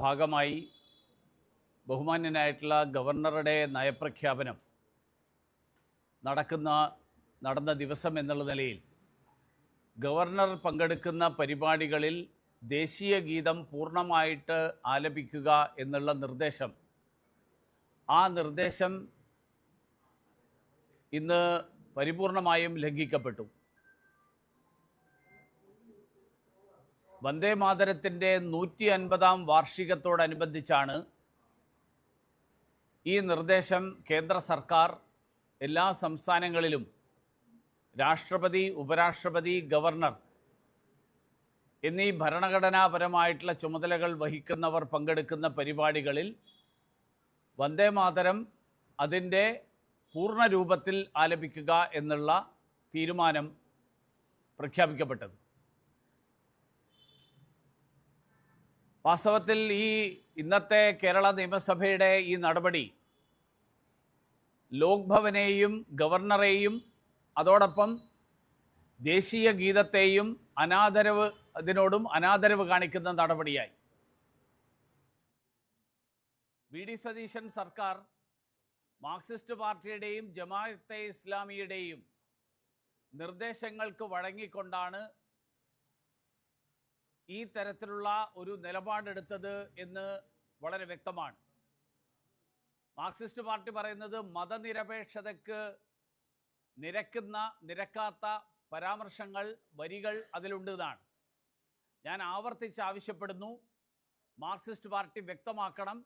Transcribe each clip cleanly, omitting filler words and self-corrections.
ഭാഗമായി ബഹുമാന്യനായിട്ടുള്ള ഗവർണറുടെ നയപ്രഖ്യാപനം നടന്ന ദിവസം എന്നുള്ള നിലയിൽ ഗവർണർ പങ്കെടുക്കുന്ന പരിപാടികളിൽ ദേശീയ ഗീതം പൂർണ്ണമായിട്ട് ആലപിക്കുക എന്നുള്ള നിർദ്ദേശം ഇന്ന് പരിപൂർണമായും ലംഘിക്കപ്പെട്ടു. വന്ദേ മാതരത്തിൻ്റെ 150-ാം വാർഷികത്തോടനുബന്ധിച്ചാണ് ഈ നിർദ്ദേശം കേന്ദ്ര സർക്കാർ എല്ലാ സംസ്ഥാനങ്ങളിലും രാഷ്ട്രപതി, ഉപരാഷ്ട്രപതി, ഗവർണർ എന്നീ ഭരണഘടനാപരമായിട്ടുള്ള ചുമതലകൾ വഹിക്കുന്നവർ പങ്കെടുക്കുന്ന പരിപാടികളിൽ വന്ദേ മാതരം അതിൻ്റെ പൂർണ്ണ രൂപത്തിൽ ആലപിക്കുക എന്നുള്ള തീരുമാനം പ്രഖ്യാപിക്കപ്പെട്ടത്. വാസ്തവത്തിൽ ഇന്നത്തെ കേരള നിയമസഭയുടെ ഈ നടപടി ലോക്ഭവനെയും ഗവർണറെയും അതോടൊപ്പം ദേശീയ ഗീതത്തെയും അതിനോടും അനാദരവ് കാണിക്കുന്ന നടപടിയായി. വി.ഡി. സതീശൻ സർക്കാർ മാർക്സിസ്റ്റ് പാർട്ടിയുടെയും ജമാഅത്തെ ഇസ്ലാമിയുടെയും നിർദ്ദേശങ്ങൾക്ക് വഴങ്ങിക്കൊണ്ടാണ് ഈ തരത്തിലുള്ള ഒരു നിലപാടെടുത്തത് എന്ന് വളരെ വ്യക്തമാണ്. മാർക്സിസ്റ്റ് പാർട്ടി പറയുന്നത് മതനിരപേക്ഷതയ്ക്ക് നിരക്കാത്ത പരാമർശങ്ങൾ, വരികൾ അതിലുണ്ട് എന്നാണ്. ഞാൻ ആവർത്തിച്ച് ആവശ്യപ്പെടുന്നു, മാർക്സിസ്റ്റ് പാർട്ടി വ്യക്തമാക്കണം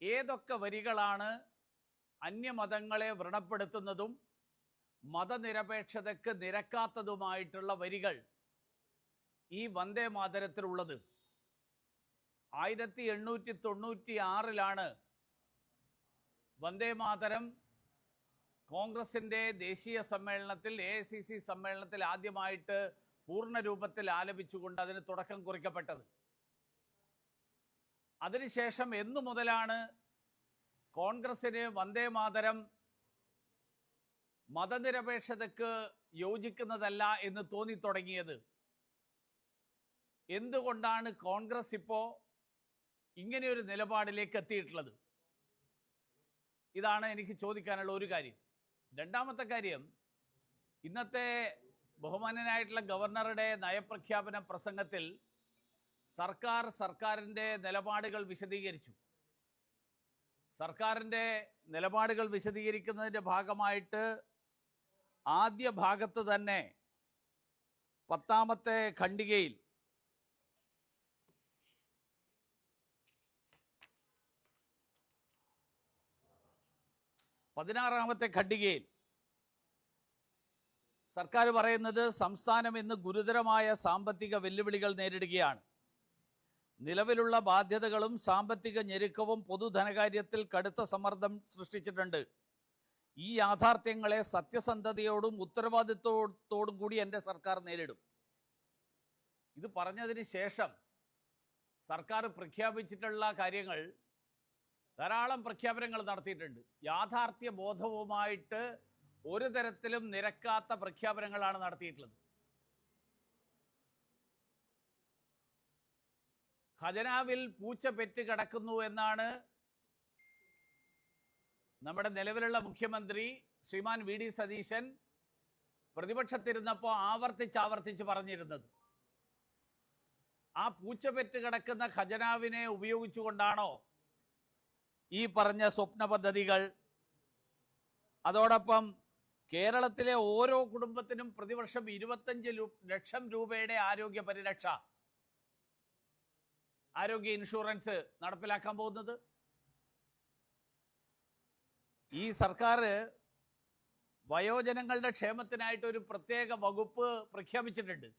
ഏതൊക്കെ വരികളാണ് അന്യമതങ്ങളെ വ്രണപ്പെടുത്തുന്നതും മതനിരപേക്ഷതയ്ക്ക് നിരക്കാത്തതുമായിട്ടുള്ള വരികൾ ഈ വന്ദേ മാതരത്തിലുള്ളത്. 1896 വന്ദേ മാതരം കോൺഗ്രസിൻ്റെ ദേശീയ സമ്മേളനത്തിൽ, AICC സമ്മേളനത്തിൽ ആദ്യമായിട്ട് പൂർണ്ണ രൂപത്തിൽ ആലപിച്ചുകൊണ്ട് അതിന് തുടക്കം കുറിക്കപ്പെട്ടത്. അതിനുശേഷം എന്നു മുതലാണ് കോൺഗ്രസിന് വന്ദേ മാതരം മതനിരപേക്ഷതയ്ക്ക് യോജിക്കുന്നതല്ല എന്ന് തോന്നിത്തുടങ്ങിയത്? എന്തുകൊണ്ടാണ് കോൺഗ്രസ് ഇപ്പോൾ ഇങ്ങനെയൊരു നിലപാടിലേക്ക് എത്തിയിട്ടുള്ളത്? ഇതാണ് എനിക്ക് ചോദിക്കാനുള്ള ഒരു കാര്യം. രണ്ടാമത്തെ കാര്യം, ഇന്നത്തെ ബഹുമാന്യനായിട്ടുള്ള ഗവർണറുടെ നയപ്രഖ്യാപന പ്രസംഗത്തിൽ സർക്കാരിൻ്റെ നിലപാടുകൾ വിശദീകരിച്ചു. സർക്കാരിൻ്റെ നിലപാടുകൾ വിശദീകരിക്കുന്നതിൻ്റെ ഭാഗമായിട്ട് ആദ്യ ഭാഗത്ത് തന്നെ 10ാമത്തെ ഖണ്ഡികയിൽ സർക്കാർ പറയുന്നത്, സംസ്ഥാനം ഇന്ന് ഗുരുതരമായ സാമ്പത്തിക വെല്ലുവിളികൾ നേരിടുകയാണ്. നിലവിലുള്ള ബാധ്യതകളും സാമ്പത്തിക ഞെരുക്കവും പൊതുധനകാര്യത്തിൽ കടുത്ത സമ്മർദ്ദം സൃഷ്ടിച്ചിട്ടുണ്ട്. ഈ യാഥാർത്ഥ്യങ്ങളെ സത്യസന്ധതയോടും ഉത്തരവാദിത്വത്തോടും കൂടി എൻ്റെ സർക്കാർ നേരിടും. ഇത് പറഞ്ഞതിന് ശേഷം സർക്കാർ പ്രഖ്യാപിച്ചിട്ടുള്ള കാര്യങ്ങൾ, ധാരാളം പ്രഖ്യാപനങ്ങൾ നടത്തിയിട്ടുണ്ട്. യാഥാർത്ഥ്യ ബോധവുമായിട്ട് ഒരു തരത്തിലും നിരക്കാത്ത പ്രഖ്യാപനങ്ങളാണ് നടത്തിയിട്ടുള്ളത്. ഖജനാവിൽ പൂച്ച പെറ്റ് കിടക്കുന്നു എന്നാണ് നമ്മുടെ നിലവിലുള്ള മുഖ്യമന്ത്രി ശ്രീമാൻ വി.ഡി. സതീശൻ പ്രതിപക്ഷത്തിരുന്നപ്പോൾ ആവർത്തിച്ച് പറഞ്ഞിരുന്നത്. ആ പൂച്ച പെറ്റ് കിടക്കുന്ന ഖജനാവിനെ ഉപയോഗിച്ചുകൊണ്ടാണോ ഈ പറഞ്ഞ സ്വപ്ന പദ്ധതികൾ? അതോടൊപ്പം കേരളത്തിലെ ഓരോ കുടുംബത്തിനും പ്രതിവർഷം 25 ലക്ഷം രൂപയുടെ ആരോഗ്യ പരിരക്ഷ, ആരോഗ്യ ഇൻഷുറൻസ് നടപ്പിലാക്കാൻ പോകുന്നത്? ഈ സർക്കാർ വയോജനങ്ങളുടെ ക്ഷേമത്തിനായിട്ട് ഒരു പ്രത്യേക വകുപ്പ് പ്രഖ്യാപിച്ചിട്ടുണ്ട്.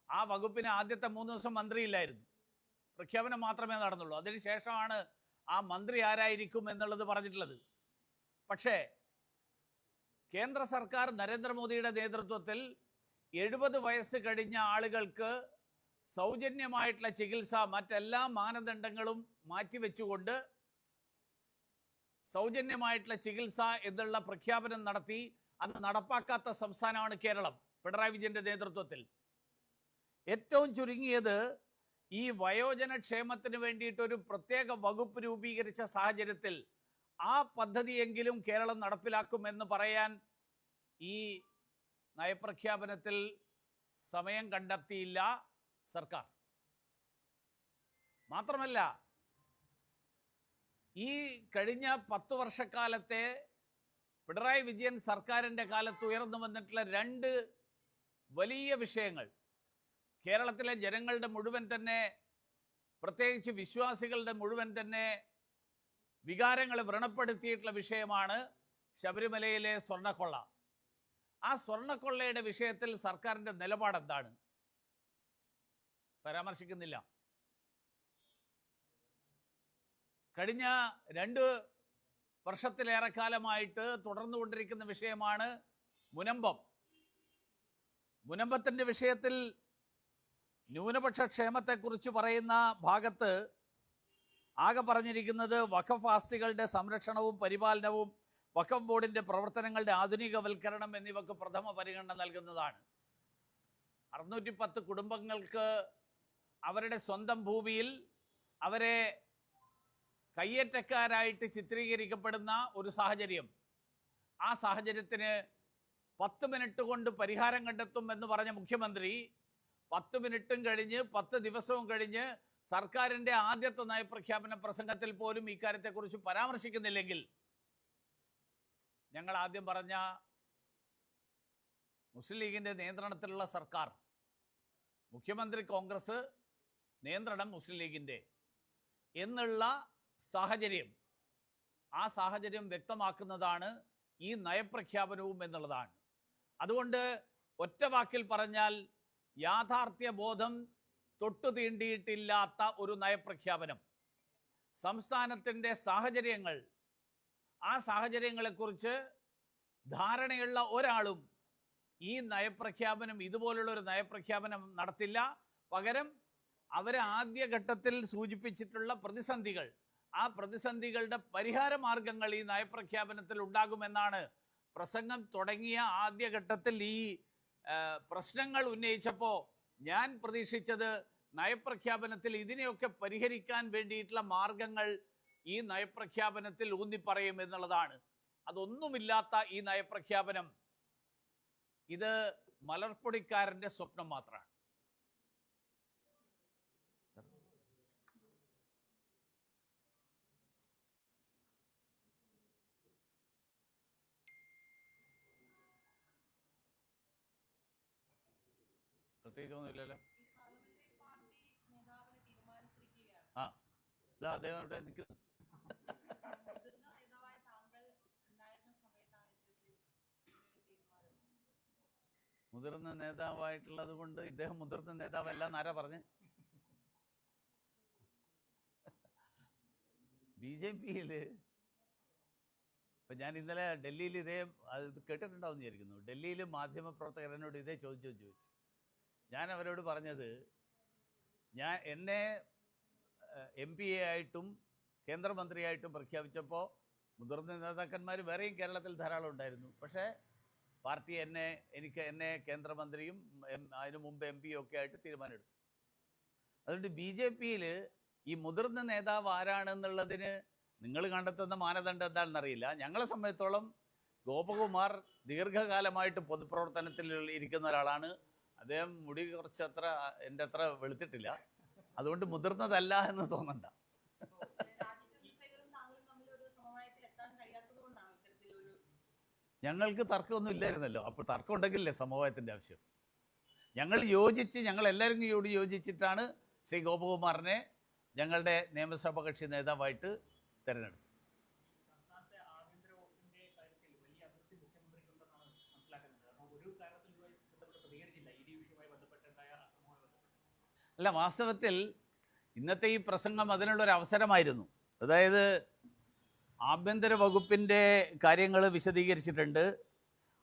ആ വകുപ്പിന് ആദ്യത്തെ 3 ദിവസം മന്ത്രിയില്ലായിരുന്നു, പ്രഖ്യാപനം മാത്രമേ നടന്നുള്ളൂ. അതിനുശേഷമാണ് ആ മന്ത്രി ആരായിരിക്കും എന്നുള്ളത് പറഞ്ഞിട്ടുള്ളത്. പക്ഷേ കേന്ദ്ര സർക്കാർ നരേന്ദ്രമോദിയുടെ നേതൃത്വത്തിൽ 70 വയസ്സ് കഴിഞ്ഞ ആളുകൾക്ക് സൗജന്യമായിട്ടുള്ള ചികിത്സ, മറ്റെല്ലാ മാനദണ്ഡങ്ങളും മാറ്റിവെച്ചുകൊണ്ട് സൗജന്യമായിട്ടുള്ള ചികിത്സ എന്നുള്ള പ്രഖ്യാപനം നടത്തി. അത് നടപ്പാക്കാത്ത സംസ്ഥാനമാണ് കേരളം, പിണറായി വിജയൻ്റെ നേതൃത്വത്തിൽ. ഏറ്റവും ചുരുങ്ങിയത് ഈ വയോജനക്ഷേമത്തിന് വേണ്ടിയിട്ടൊരു പ്രത്യേക വകുപ്പ് രൂപീകരിച്ച സാഹചര്യത്തിൽ ആ പദ്ധതിയെങ്കിലും കേരളം നടപ്പിലാക്കുമെന്ന് പറയാൻ ഈ നയപ്രഖ്യാപനത്തിൽ സമയം കണ്ടെത്തിയില്ല സർക്കാർ. മാത്രമല്ല, ഈ കഴിഞ്ഞ 10 വർഷക്കാലത്തെ പിണറായി വിജയൻ സർക്കാരിൻ്റെ കാലത്ത് ഉയർന്നു വന്നിട്ടുള്ള 2 വലിയ വിഷയങ്ങൾ കേരളത്തിലെ ജനങ്ങളുടെ മുഴുവൻ തന്നെ, പ്രത്യേകിച്ച് വിശ്വാസികളുടെ മുഴുവൻ തന്നെ വികാരങ്ങൾ വ്രണപ്പെടുത്തിയിട്ടുള്ള വിഷയമാണ് ശബരിമലയിലെ സ്വർണ്ണക്കൊള്ള. ആ സ്വർണ്ണക്കൊള്ളയുടെ വിഷയത്തിൽ സർക്കാരിൻ്റെ നിലപാടെന്താണ്? പരാമർശിക്കുന്നില്ല. കഴിഞ്ഞ 2 വർഷത്തിലേറെ കാലമായിട്ട് തുടർന്നുകൊണ്ടിരിക്കുന്ന വിഷയമാണ് മുനമ്പം. മുനമ്പത്തിൻ്റെ വിഷയത്തിൽ ന്യൂനപക്ഷ ക്ഷേമത്തെക്കുറിച്ച് പറയുന്ന ഭാഗത്ത് ആകെ പറഞ്ഞിരിക്കുന്നത് വഖഫ് ആസ്തികളുടെ സംരക്ഷണവും പരിപാലനവും വഖഫ് ബോർഡിൻ്റെ പ്രവർത്തനങ്ങളുടെ ആധുനികവൽക്കരണം എന്നിവയ്ക്ക് പ്രഥമ പരിഗണന നൽകുന്നതാണ്. 610 കുടുംബങ്ങൾക്ക് അവരുടെ സ്വന്തം ഭൂമിയിൽ അവരെ കയ്യേറ്റക്കാരായിട്ട് ചിത്രീകരിക്കപ്പെടുന്ന ഒരു സാഹചര്യം, ആ സാഹചര്യത്തിന് 10 മിനിറ്റ് കൊണ്ട് പരിഹാരം കണ്ടെത്തും എന്ന് പറഞ്ഞ മുഖ്യമന്ത്രി 10 മിനിറ്റും കഴിഞ്ഞ് 10 ദിവസവും കഴിഞ്ഞ് സർക്കാരിൻ്റെ ആദ്യത്തെ നയപ്രഖ്യാപന പ്രസംഗത്തിൽ പോലും ഇക്കാര്യത്തെക്കുറിച്ച് പരാമർശിക്കുന്നില്ലെങ്കിൽ, ഞങ്ങൾ ആദ്യം പറഞ്ഞ മുസ്ലിം ലീഗിൻ്റെ നിയന്ത്രണത്തിലുള്ള സർക്കാർ, മുഖ്യമന്ത്രി കോൺഗ്രസ്, നിയന്ത്രണം മുസ്ലിം ലീഗിൻ്റെ എന്നുള്ള സാഹചര്യം, ആ സാഹചര്യം വ്യക്തമാക്കുന്നതാണ് ഈ നയപ്രഖ്യാപനവും എന്നുള്ളതാണ്. അതുകൊണ്ട് ഒറ്റ വാക്കിൽ പറഞ്ഞാൽ യാഥാർത്ഥ്യ ബോധം തൊട്ടു തീണ്ടിയിട്ടില്ലാത്ത ഒരു നയപ്രഖ്യാപനം. സംസ്ഥാനത്തിൻ്റെ സാഹചര്യങ്ങൾ, ആ സാഹചര്യങ്ങളെക്കുറിച്ച് ധാരണയുള്ള ഒരാളും ഈ നയപ്രഖ്യാപനം, ഇതുപോലുള്ളൊരു നയപ്രഖ്യാപനം നടത്തില്ല. പകരം അവർ ആദ്യഘട്ടത്തിൽ സൂചിപ്പിച്ചിട്ടുള്ള പ്രതിസന്ധികൾ, ആ പ്രതിസന്ധികളുടെ പരിഹാര മാർഗങ്ങൾ ഈ നയപ്രഖ്യാപനത്തിൽ ഉണ്ടാകുമെന്നാണ് പ്രസംഗം തുടങ്ങിയ ആദ്യഘട്ടത്തിൽ ഈ പ്രശ്നങ്ങൾ ഉന്നയിച്ചപ്പോൾ ഞാൻ പ്രതീക്ഷിച്ചത്. നയപ്രഖ്യാപനത്തിൽ ഇതിനെയൊക്കെ പരിഹരിക്കാൻ വേണ്ടിയിട്ടുള്ള മാർഗങ്ങൾ ഈ നയപ്രഖ്യാപനത്തിൽ ഊന്നിപ്പറയും എന്നുള്ളതാണ്. അതൊന്നുമില്ലാത്ത ഈ നയപ്രഖ്യാപനം ഇത് മലർപ്പൊടിക്കാരൻ്റെ സ്വപ്നം മാത്രമാണ്. പ്രത്യേകിച്ചൊന്നുമില്ലല്ലോ. ആ, ഇതാ അദ്ദേഹം അവിടെ നിൽക്കുന്നു. മുതിർന്ന നേതാവായിട്ടുള്ളത് കൊണ്ട് ഇദ്ദേഹം മുതിർന്ന നേതാവല്ല എന്നാരാ പറഞ്ഞ്? BJP-യിൽ ഇപ്പം ഞാൻ ഇന്നലെ ഡൽഹിയിൽ ഇതേ അത് കേട്ടിട്ടുണ്ടാവും വിചാരിക്കുന്നു. ഡൽഹിയിൽ മാധ്യമപ്രവർത്തകരനോട് ഇതേ ചോദിച്ചു. ഞാൻ അവരോട് പറഞ്ഞത്, എന്നെ MP ആയിട്ടും കേന്ദ്രമന്ത്രിയായിട്ടും പ്രഖ്യാപിച്ചപ്പോൾ മുതിർന്ന നേതാക്കന്മാർ വേറെയും കേരളത്തിൽ ധാരാളം ഉണ്ടായിരുന്നു. പക്ഷേ പാർട്ടി എന്നെ കേന്ദ്രമന്ത്രിയും അതിനു മുമ്പ് MP ഒക്കെ ആയിട്ട് തീരുമാനമെടുത്തു. അതുകൊണ്ട് BJP-യിൽ ഈ മുതിർന്ന നേതാവ് ആരാണെന്നുള്ളതിന് നിങ്ങൾ കണ്ടെത്തുന്ന മാനദണ്ഡം എന്താണെന്നറിയില്ല. ഞങ്ങളെ സംബന്ധിച്ചോളം ഗോപകുമാർ ദീർഘകാലമായിട്ട് പൊതുപ്രവർത്തനത്തിൽ ഇരിക്കുന്ന ഒരാളാണ്. അദ്ദേഹം മുടി കുറച്ചത്ര എൻ്റെ അത്ര വെളുത്തിട്ടില്ല, അതുകൊണ്ട് മുതിർന്നതല്ല എന്ന് തോന്നണ്ട. ഞങ്ങൾക്ക് തർക്കമൊന്നും ഇല്ലായിരുന്നല്ലോ. അപ്പോൾ തർക്കം ഉണ്ടെങ്കിലല്ലേ സമവായത്തിൻ്റെ ആവശ്യം. ഞങ്ങൾ എല്ലാവരും കൂടി യോജിച്ചിട്ടാണ് ശ്രീ ഗോപകുമാറിനെ ഞങ്ങളുടെ നിയമസഭാ കക്ഷി നേതാവായിട്ട് തിരഞ്ഞെടുത്തു. അല്ല, വാസ്തവത്തിൽ ഇന്നത്തെ ഈ പ്രസംഗം അതിനുള്ളൊരു അവസരമായിരുന്നു. അതായത് ആഭ്യന്തര വകുപ്പിൻ്റെ കാര്യങ്ങൾ വിശദീകരിച്ചിട്ടുണ്ട്,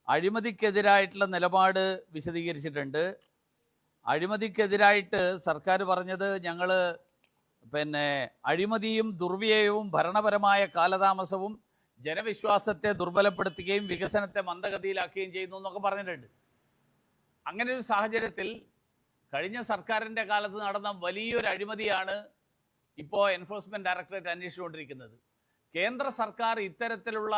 അഴിമതിക്കെതിരായിട്ടുള്ള നിലപാട് വിശദീകരിച്ചിട്ടുണ്ട്. അഴിമതിക്കെതിരായിട്ട് സർക്കാർ പറഞ്ഞത്, ഞങ്ങൾ അഴിമതിയും ദുർവ്യയവും ഭരണപരമായ കാലതാമസവും ജനവിശ്വാസത്തെ ദുർബലപ്പെടുത്തുകയും വികസനത്തെ മന്ദഗതിയിലാക്കുകയും ചെയ്യുന്നു എന്നൊക്കെ പറഞ്ഞിട്ടുണ്ട്. അങ്ങനെ ഒരു സാഹചര്യത്തിൽ കഴിഞ്ഞ സർക്കാരിൻ്റെ കാലത്ത് നടന്ന വലിയൊരു അഴിമതിയാണ് ഇപ്പോൾ എൻഫോഴ്സ്മെൻറ്റ് ഡയറക്ടറേറ്റ് അന്വേഷിച്ചുകൊണ്ടിരിക്കുന്നത്. കേന്ദ്ര സർക്കാർ ഇത്തരത്തിലുള്ള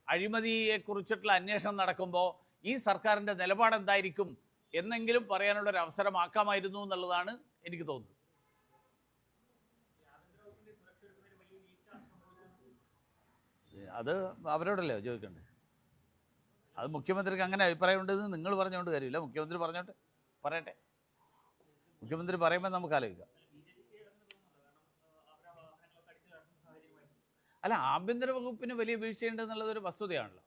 അഴിമതിയെക്കുറിച്ചിട്ടുള്ള അന്വേഷണം നടക്കുമ്പോൾ ഈ സർക്കാരിൻ്റെ നിലപാട് എന്തായിരിക്കും എന്നെങ്കിലും പറയാനുള്ളൊരു അവസരമാക്കാമായിരുന്നു എന്നുള്ളതാണ് എനിക്ക് തോന്നുന്നത്. അത് അവരോടല്ലേ ചോദിക്കണ്ടേ? അത് മുഖ്യമന്ത്രിക്ക് അങ്ങനെ അഭിപ്രായമുണ്ടെന്ന് നിങ്ങൾ പറഞ്ഞുകൊണ്ട് കാര്യമില്ല. മുഖ്യമന്ത്രി പറഞ്ഞോട്ടെ, പറയട്ടെ. മുഖ്യമന്ത്രി പറയുമ്പോൾ നമുക്ക് ആലോചിക്കാം. അല്ല, ആഭ്യന്തര വകുപ്പിന് വലിയ വീഴ്ചയുണ്ട് എന്നുള്ളതൊരു വസ്തുതയാണല്ലോ.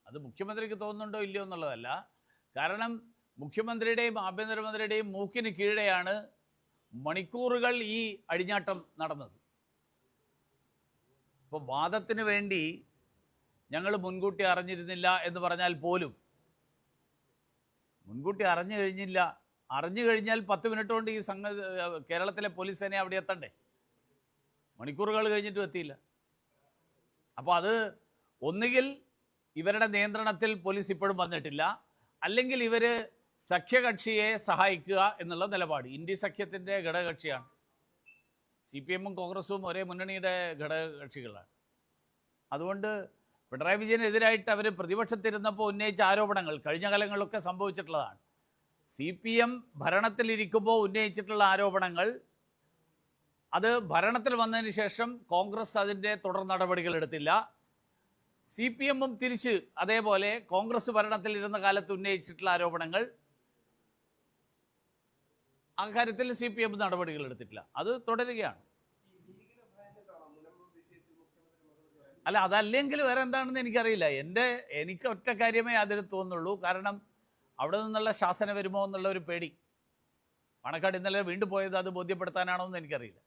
അത് മുഖ്യമന്ത്രിക്ക് തോന്നുന്നുണ്ടോ ഇല്ലയോ എന്നുള്ളതല്ല. കാരണം മുഖ്യമന്ത്രിയുടെയും ആഭ്യന്തരമന്ത്രിയുടെയും മൂക്കിന് കീഴെയാണ് മണിക്കൂറുകൾ ഈ അഴിഞ്ഞാട്ടം നടന്നത്. ഇപ്പോൾ വാദത്തിന് വേണ്ടി ഞങ്ങൾ മുൻകൂട്ടി അറിഞ്ഞിരുന്നില്ല എന്ന് പറഞ്ഞാൽ പോലും, മുൻകൂട്ടി അറിഞ്ഞു കഴിഞ്ഞാൽ 10 മിനിറ്റ് കൊണ്ട് ഈ കേരളത്തിലെ പോലീസ് സേന അവിടെ എത്തണ്ടേ? മണിക്കൂറുകൾ കഴിഞ്ഞിട്ടും എത്തിയില്ല. അപ്പോൾ അത് ഒന്നുകിൽ ഇവരുടെ നിയന്ത്രണത്തിൽ പോലീസ് ഇപ്പോഴും വന്നിട്ടില്ല, അല്ലെങ്കിൽ ഇവർ സഖ്യകക്ഷിയെ സഹായിക്കുക എന്നുള്ള നിലപാട്. ഇന്ത്യ സഖ്യത്തിൻ്റെ ഘടകകക്ഷിയാണ്. CPM-ഉം കോൺഗ്രസും ഒരേ മുന്നണിയുടെ ഘടകകക്ഷികളാണ്. അതുകൊണ്ട് പിണറായി വിജയനെതിരായിട്ട് അവർ പ്രതിപക്ഷത്തിരുന്നപ്പോൾ ഉന്നയിച്ച ആരോപണങ്ങൾ കഴിഞ്ഞ കാലങ്ങളിലൊക്കെ സംഭവിച്ചിട്ടുള്ളതാണ്. CPM ഭരണത്തിലിരിക്കുമ്പോൾ ഉന്നയിച്ചിട്ടുള്ള ആരോപണങ്ങൾ, അത് ഭരണത്തിൽ വന്നതിന് ശേഷം കോൺഗ്രസ് അതിൻ്റെ തുടർ നടപടികൾ എടുത്തില്ല. CPM-ഉം തിരിച്ച് അതേപോലെ കോൺഗ്രസ് ഭരണത്തിലിരുന്ന കാലത്ത് ഉന്നയിച്ചിട്ടുള്ള ആരോപണങ്ങൾ, ആ കാര്യത്തിൽ CPM നടപടികൾ എടുത്തിട്ടില്ല. അത് തുടരുകയാണ്. അല്ല, അതല്ലെങ്കിൽ വേറെ എന്താണെന്ന് എനിക്കറിയില്ല. എനിക്ക് ഒറ്റ കാര്യമേ അതിൽ തോന്നുള്ളൂ. കാരണം അവിടെ നിന്നുള്ള ശാസന വരുമോ എന്നുള്ള ഒരു പേടി. പാണക്കാട് ഇന്നലെ വീണ്ടും പോയത് അത് ബോധ്യപ്പെടുത്താനാണോ എന്ന് എനിക്കറിയില്ല.